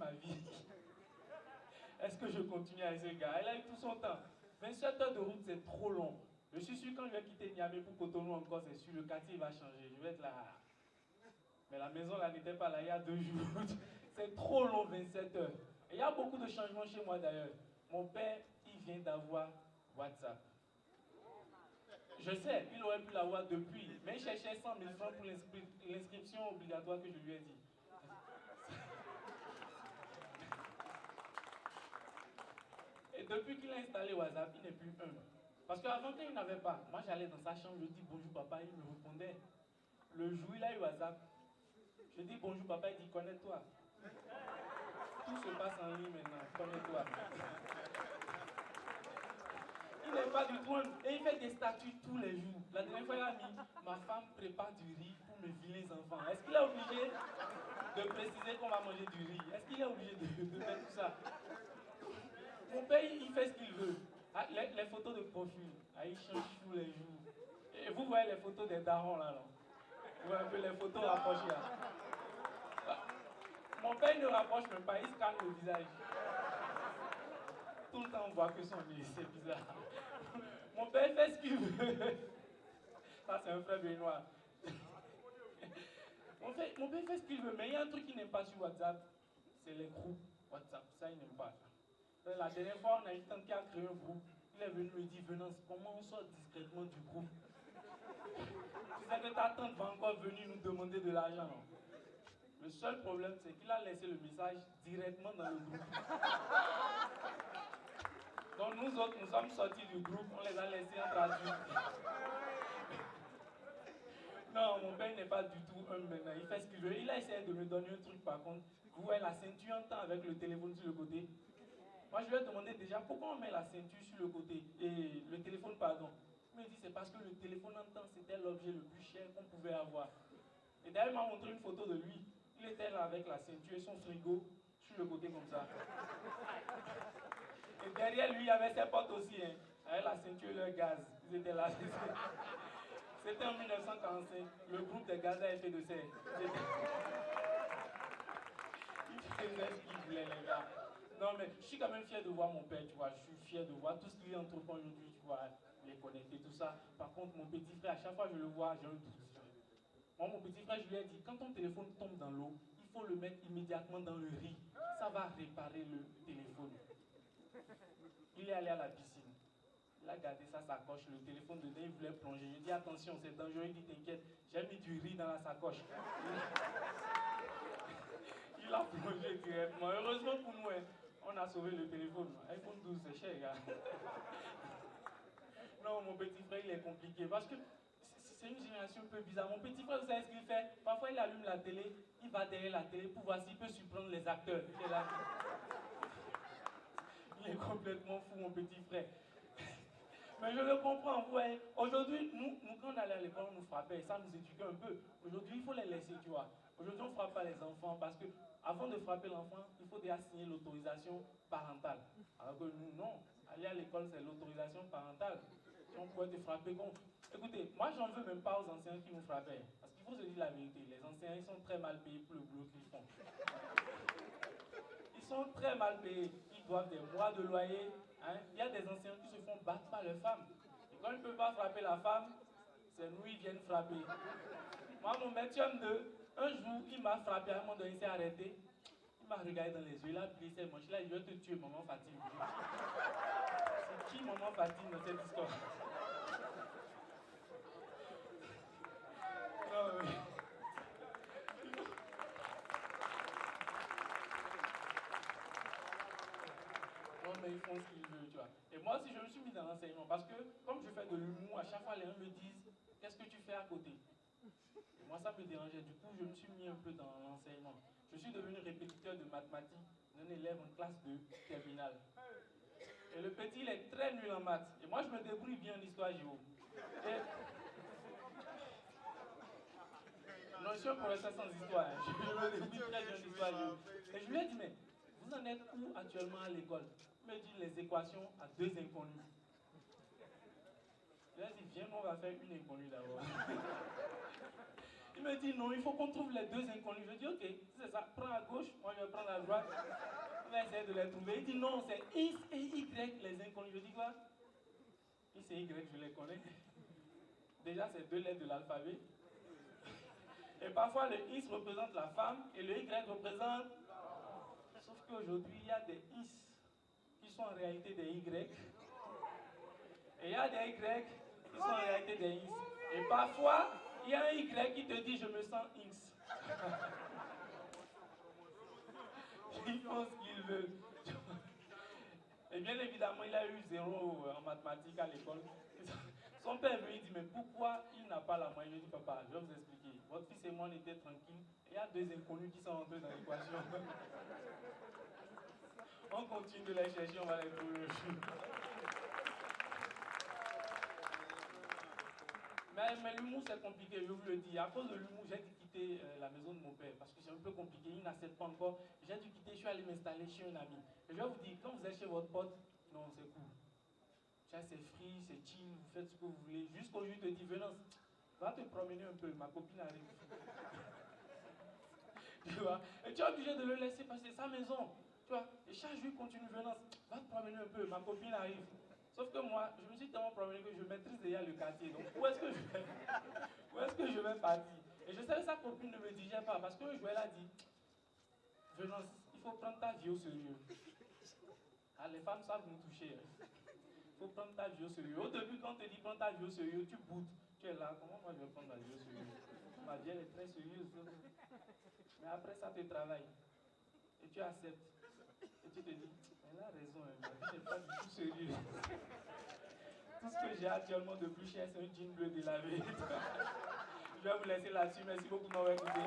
ma vie. Est-ce que je continue avec ce gars? Elle a eu tout son temps. 27 heures de route, c'est trop long. Je suis sûr que quand je vais quitter Niamey pour Cotonou encore, c'est sûr, le quartier va changer. Je vais être là. Mais la maison là n'était pas là il y a 2 jours. C'est trop long, 27 heures. Et il y a beaucoup de changements chez moi d'ailleurs. Mon père, il vient d'avoir WhatsApp. Je sais, il aurait pu l'avoir depuis, mais il cherchait 100 000 francs pour l'inscription obligatoire que je lui ai dit. Et depuis qu'il a installé WhatsApp, il n'est plus un. Parce qu'avant, quand il n'avait pas, moi j'allais dans sa chambre, je dis bonjour papa, il me répondait. Le jour où il a eu WhatsApp, je dis bonjour papa, il dit connais-toi. Tout se passe en ligne maintenant, connais-toi. Il n'est pas du tout un... Et il fait des statuts tous les jours. La dernière fois, il a mis ma femme prépare du riz pour mes vilains enfants. Est-ce qu'il est obligé de préciser qu'on va manger du riz? Est-ce qu'il est obligé de faire tout ça? Mon père, il fait ce qu'il veut. Ah, les photos de profil, ah, il change tous les jours. Et vous voyez les photos des darons là, non? Vous voyez un peu les photos rapprochées là. Ah, mon père, il ne rapproche même pas, il scanne le visage. Tout le temps, on voit que son nez, c'est bizarre. Mon père fait ce qu'il veut. Ça, c'est un frère béninois. Mon père fait ce qu'il veut, mais il y a un truc qu'il n'aime pas sur WhatsApp, c'est les groupes WhatsApp. Ça, il n'aime pas. La dernière fois, on a une tante qui a créé un groupe. Il est venu me dire, Venance, comment on sort discrètement du groupe? Tu sais que ta tante va encore venir nous demander de l'argent, non? Le seul problème, c'est qu'il a laissé le message directement dans le groupe. Donc nous autres, nous sommes sortis du groupe, on les a laissés entre adultes. Non, mon père n'est pas du tout un maintenant, il fait ce qu'il veut. Il a essayé de me donner un truc par contre. Vous voyez la ceinture en temps avec le téléphone sur le côté. Moi je lui ai demandé déjà pourquoi on met la ceinture sur le côté et le téléphone pardon. Il me dit c'est parce que le téléphone en temps c'était l'objet le plus cher qu'on pouvait avoir. Et d'ailleurs il m'a montré une photo de lui. Il était là avec la ceinture et son frigo sur le côté comme ça. Et derrière lui il y avait ses potes aussi, hein, avec la ceinture et le gaz. Ils étaient là. C'était en 1945, le groupe des gaz à effet de serre. Ils faisaient ce qu'ils voulaient, les gars. Non, mais je suis quand même fier de voir mon père, tu vois. Je suis fier de voir tout ce qu'il entreprend aujourd'hui, tu vois, les connecter, tout ça. Par contre, mon petit frère, à chaque fois que je le vois, j'ai un doute. Moi, mon petit frère, je lui ai dit, quand ton téléphone tombe dans l'eau, il faut le mettre immédiatement dans le riz. Ça va réparer le téléphone. Il est allé à la piscine. Il a gardé sa sacoche, le téléphone dedans, il voulait plonger. Je dis attention, c'est dangereux. Il dit t'inquiète, j'ai mis du riz dans la sacoche. Il a plongé directement. Heureusement pour nous, hein, on a sauvé le téléphone. iPhone 12, c'est cher, gars. Non, mon petit frère, il est compliqué parce que c'est une génération un peu bizarre. Mon petit frère, vous savez ce qu'il fait? Parfois, il allume la télé, il va derrière la télé pour voir s'il peut surprendre les acteurs. Il est là. Il est complètement fou, mon petit frère. Mais je le comprends, vous voyez. Aujourd'hui, nous, quand on allait à l'école, on nous frappait, ça nous éduquait un peu. Aujourd'hui, il faut les laisser, tu vois. Aujourd'hui, on ne frappe pas les enfants parce que, avant de frapper l'enfant, il faut déjà signer l'autorisation parentale. Alors que nous, non. Aller à l'école, c'est l'autorisation parentale. Si on pouvait te frapper, écoutez, moi, j'en veux même pas aux anciens qui nous frappaient. Parce qu'il faut se dire la vérité. Les anciens, ils sont très mal payés pour le boulot qu'ils font. Ils sont très mal payés. Ils doivent des mois de loyer. Hein? Il y a des anciens qui se font battre par leurs femmes. Et quand ils ne peuvent pas frapper la femme, c'est nous, ils viennent frapper. Moi, mon métier 2, un jour, il m'a frappé, à un moment donné, il s'est arrêté. Il m'a regardé dans les yeux, il a plié ses manches. Il a dit, je vais te tuer, maman Fatine. C'est qui, maman Fatine, dans cette histoire? Non, oui. Non, mais ils font ce qu'ils veulent, tu vois. Et moi aussi, je me suis mis dans l'enseignement parce que, comme je fais de l'humour, à chaque fois, les gens me disent, qu'est-ce que tu fais à côté? Et moi, ça me dérangeait. Du coup, je me suis mis un peu dans l'enseignement. Je suis devenu répétiteur de mathématiques d'un élève en classe de terminale. Et le petit, il est très nul en maths. Et moi, je me débrouille bien en histoire géo. Non, je suis un professeur sans histoire. Hein. Je me débrouille très bien en histoire géo. Et je lui ai dit, mais vous en êtes où actuellement à l'école? Il me dit les équations à 2 inconnus. Je lui ai dit, viens, on va faire une inconnue d'abord. Il me dit, non, il faut qu'on trouve les 2 inconnus. Je dis, ok, c'est ça, prends à gauche, moi je vais prendre à droite. Il va essayer de les trouver. Il dit non, c'est X et Y, les inconnus. Je dis quoi? X et Y, je les connais. Déjà, c'est 2 lettres de l'alphabet. Et parfois, le X représente la femme et le Y représente... Sauf qu'aujourd'hui, il y a des X qui sont en réalité des Y. Et il y a des Y qui sont en réalité des X. Et parfois, il y a un Y qui te dit je me sens X. Ils font ce qu'ils veulent. Et bien évidemment, il a eu 0 en mathématiques à l'école. Son père lui dit mais pourquoi il n'a pas la moyenne? Je dis papa, je vais vous expliquer. Votre fils et moi on était tranquilles. Il y a 2 inconnus qui sont entrés dans l'équation. On continue de les chercher, on va les trouver le jour. Mais l'humour c'est compliqué, je vous le dis. À cause de l'humour, j'ai dû quitter la maison de mon père parce que c'est un peu compliqué, il n'accepte pas encore. J'ai dû quitter, je suis allé m'installer chez un ami. Et je vais vous dire, quand vous êtes chez votre pote, non, c'est cool. C'est free, c'est chill, vous faites ce que vous voulez. Jusqu'au jour, il te dit, Venance, va te promener un peu, ma copine arrive. Tu vois? Et tu es obligé de le laisser passer sa maison. Tu vois? Et chaque jour, il continue, Venance, va te promener un peu, ma copine arrive. Sauf que moi, je me suis tellement promené que je maîtrise déjà le quartier. Donc, où est-ce que je vais partir? Et je sais que sa copine ne me disait pas, parce que Joël a dit, Venance, il faut prendre ta vie au sérieux. Ah, les femmes savent nous toucher. Il faut prendre ta vie au sérieux. Au début, quand on te dit prends ta vie au sérieux, tu boutes. Tu es là, comment moi je vais prendre ma vie au sérieux? Ma vie elle est très sérieuse. Mais après ça te travaille. Et tu acceptes. Et tu te dis, elle a raison, ma vie n'est pas du tout sérieuse. Tout ce que j'ai actuellement de plus cher, c'est un jean bleu délavé. Je vais vous laisser là-dessus. Merci beaucoup de m'avoir écouté.